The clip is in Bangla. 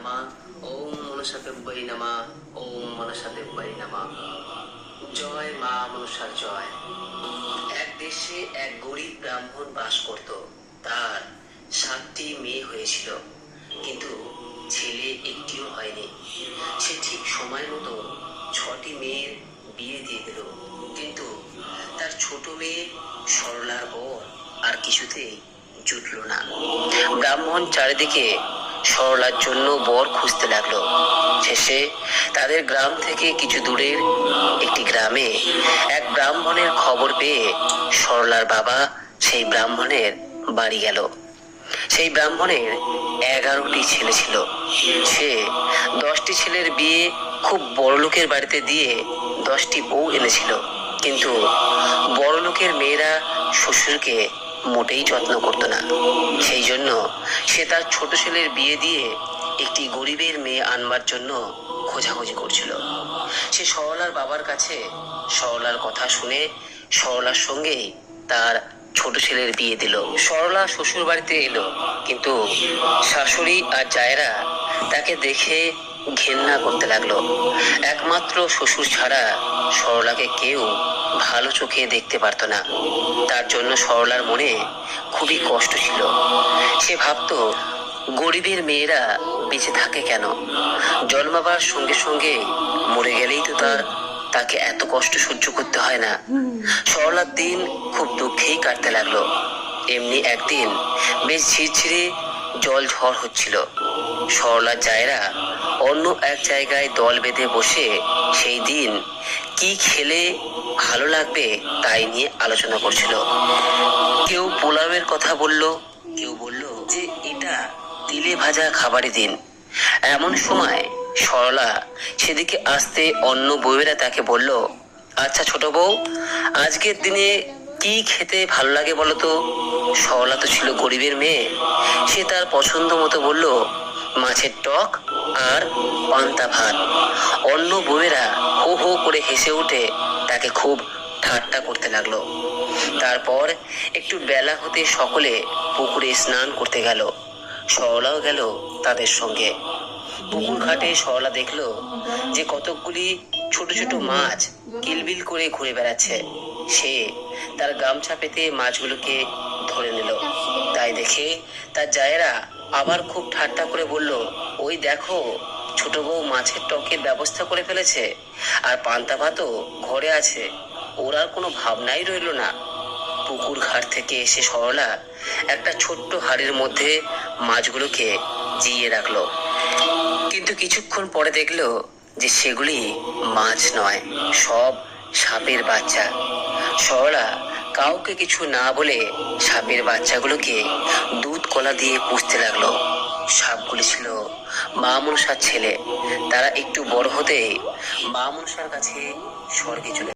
নমঃ। ওম মনসাদেব্যৈ নমঃ। ওম মনসাদেব্যৈ নমঃ। জয় মা মনসার জয়। এক দেশে এক গরিব ব্রাহ্মণ বাস করত। তার 7টি মেয়ে হয়েছিল, কিন্তু ছেলে একটিও হয়নি। সে ঠিক সময় মতো 6টি মেয়ের বিয়ে দিয়ে দিল, কিন্তু তার ছোট মেয়ে সরলার বর আর কিছুতেই জুটল না। ব্রাহ্মণ চারিদিকে সরলার জন্য বর খুঁজতে লাগলো। শেষে তাদের গ্রাম থেকে কিছু দূরের একটি গ্রামে এক ব্রাহ্মণের খবর পেয়ে সরলার বাবা সেই ব্রাহ্মণের বাড়ি গেল। সেই ব্রাহ্মণের 11টি ছেলে ছিল। সে 10টি ছেলের বিয়ে খুব বড় লোকের বাড়িতে দিয়ে 10টি বউ এনেছিল, কিন্তু বড় লোকের মেয়েরা শ্বশুরকে মোটেই যত্ন করতো না। সেই জন্য সে তার ছোট ছেলের বিয়ে দিয়ে একটি গরিবের মেয়ে আনবার জন্য খোঁজাখুঁজি করছিল। সে সরলার বাবার কাছে সরলার কথা শুনে সরলার সঙ্গে তার ছোট ছেলের বিয়ে দিল। সরলা শ্বশুর বাড়িতে এলো, কিন্তু শাশুড়ি আর জায়েরা তাকে দেখে ঘেন্না করতে লাগলো। একমাত্র শ্বশুর ছাড়া সরলাকে কেউ ভালো চোখে দেখতে পারতো না। তার জন্য সরলার মনে খুবই কষ্ট ছিল। সে ভাবতো, গরিবের মেয়েরা বেঁচে থাকে কেন? জন্মাবার সঙ্গে সঙ্গে মরে গেলেই তো তাকে এত কষ্ট সহ্য করতে হয় না। সরলার দিন খুব দুঃখেই কাটতে লাগলো। এমনি একদিন বেশ ঝিরঝিরে জল ঝড় হচ্ছিল। সরলার জায়েরা অন্য এক জায়গায় দল বেঁধে বসে সেই দিন কি খেলে ভালো লাগবে তাই নিয়ে আলোচনা করছিল। কেউ পোলাওয়ের কথা বলল, কেউ বলল যে এটা তেলে ভাজা খাবারের দিন। এমন সময় সরলা সেদিকে আসতে অন্য বউয়েরা তাকে বলল, আচ্ছা ছোট বউ, আজকের দিনে কি খেতে ভালো লাগে বলো তো? সরলা তো ছিল গরিবের মেয়ে। সে তার পছন্দ মতো বলল, মাছের টক আর পান্তা ভাত। অন্য বউয়েরা হো হো করে হেসে উঠে তাকে খুব ঠাট্টা করতে লাগলো। তারপর একটু বেলা হতে সকলে পুকুরে স্নান করতে গেল। সরলাও গেল তাদের সঙ্গে। পুকুর ঘাটে সরলা দেখলো যে কতকগুলি ছোট ছোট মাছ কিলবিল করে ঘুরে বেড়াচ্ছে। সে তার গামছা পেতে মাছগুলোকে ধরে নিল। তাই দেখে তার জায়েরা আবার খুব ঠাট্টা করে বলল, ওই দেখো, ছোট বউ মাছের টকের ব্যবস্থা করে ফেলেছে, আর পান্তা ভাতও ঘরে আছে। ওর আর কোনো ভাবনাই রইল না। পুকুর ঘাট থেকে এসে সরলা একটা ছোট্ট হাড়ির মধ্যে মাছগুলোকে জিয়ে রাখলো, কিন্তু কিছুক্ষণ পরে দেখলো যে সেগুলি মাছ নয়, সব সাপের বাচ্চা। সরলা কাউকে কিছু না বলে সাপের বাচ্চাগুলোকে দুধ কলা দিয়ে পুষতে লাগলো। সাপগুলি ছিল মা মনসার ছেলে। তারা একটু বড় হতে মা মনসার কাছে স্বর্গে চলে